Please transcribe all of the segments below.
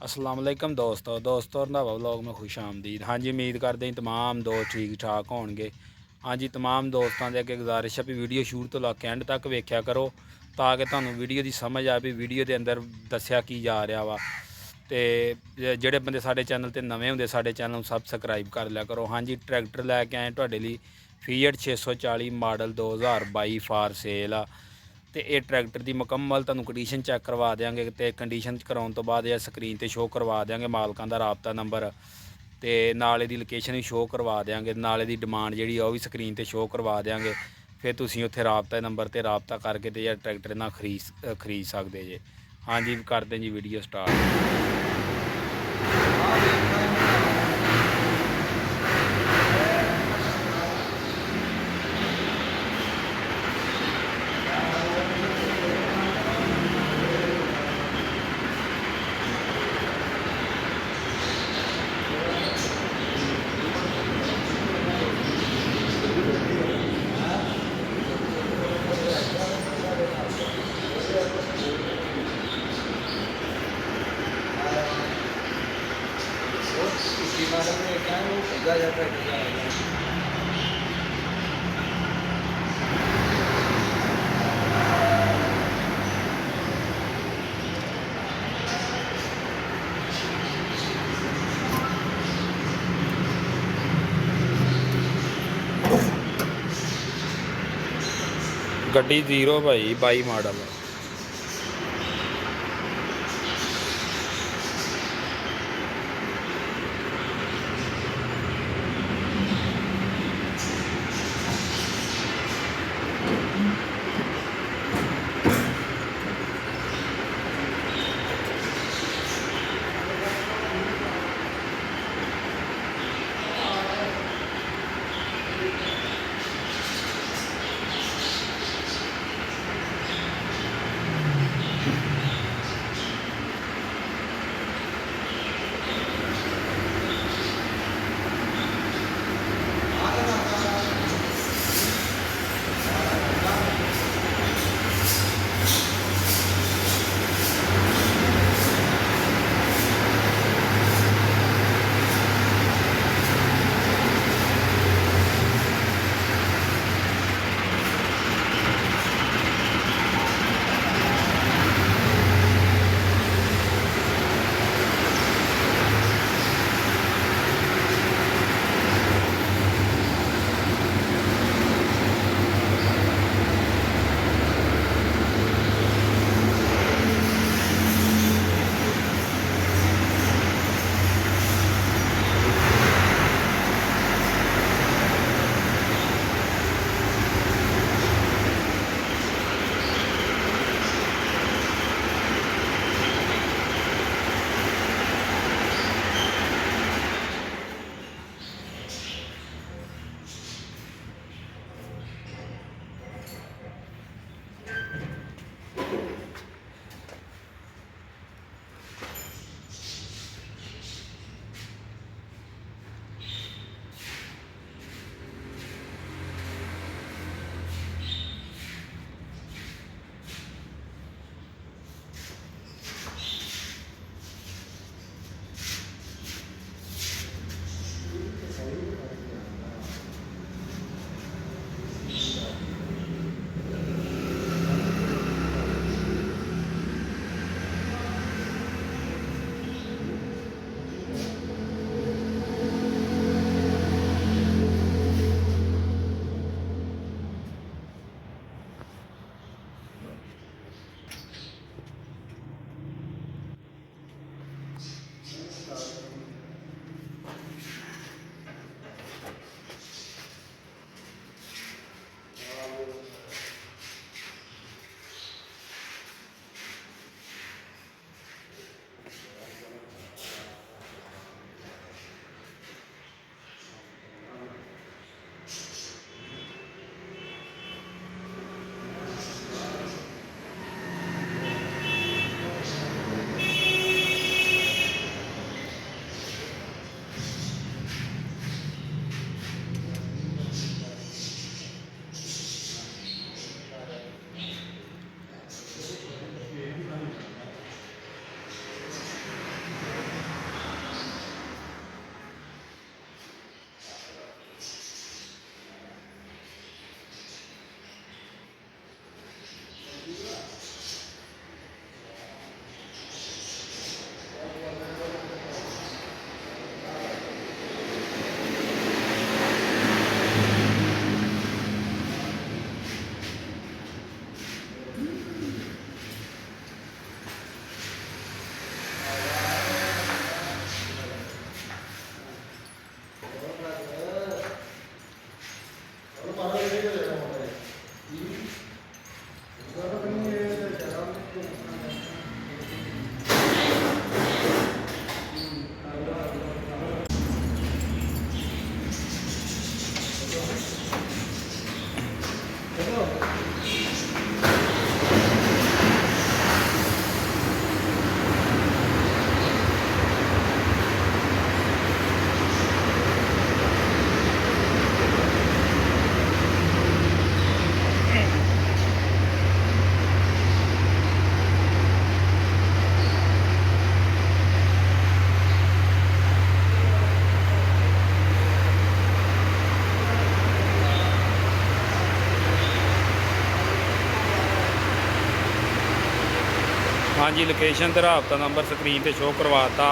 अस्सलाम वालेकुम दोस्तों रंधावा व्लॉग में खुश आमदीद। हाँ जी, उम्मीद करते हैं तमाम दोस्त ठीक ठाक होणगे। हाँ जी, तमाम दोस्तों के अगे गुजारिश है भी वीडियो शुरू तो लैके एंड तक वेख्या करो ताकि तुहानू वीडियो की समझ आ भी वीडियो के अंदर दस्या की जा रहा वा। तो ਜਿਹੜੇ ਬੰਦੇ ਸਾਡੇ चैनल ਤੇ ਨਵੇਂ ਹੁੰਦੇ ਸਾਡੇ चैनल ਨੂੰ सबसक्राइब कर लिया करो। हाँ जी, ट्रैक्टर लैके आए ਤੁਹਾਡੇ ਲਈ फीएट 640 मॉडल 2022 ਫਾਰ ਸੇਲ ਆ। तो ये ट्रैक्टर की मुकम्मल तुहानू कंडीशन चैक करवा देंगे। तो कंडीशन कराने तो बाद यह स्क्रीन पर शो करवा देंगे मालकों का राबता नंबर, तो नाल दी लोकेशन भी शो करवा देंगे, नाल दी डिमांड जी भी स्क्रीन पर शो करवा देंगे। फिर तुसीं उत्थे राबता नंबर पर राबता करके तो यह ट्रैक्टर ना खरीद सकते जे। हाँ जी, करते हैं जी वीडियो स्टार्ट। गड्डी जीरो भाई 22 मॉडल। ਹਾਂਜੀ ਲੋਕੇਸ਼ਨ ਤੇ ਰਾਬਤਾ ਨੰਬਰ ਸਕਰੀਨ ਤੇ ਸ਼ੋਅ ਕਰਵਾਤਾ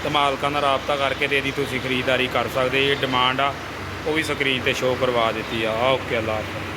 ਤੇ ਮਾਲਕਾਂ ਨਾਲ ਰਾਬਤਾ ਕਰਕੇ ਤੇ ਇਹਦੀ ਤੁਸੀਂ ਖਰੀਦਦਾਰੀ ਕਰ ਸਕਦੇ। ਇਹ ਡਿਮਾਂਡ ਆ ਉਹ ਵੀ ਸਕਰੀਨ ਤੇ ਸ਼ੋਅ ਕਰਵਾ ਦਿੱਤੀ ਆ। ਓਕੇ, ਅੱਲਾ ਹਾਫਿਜ਼।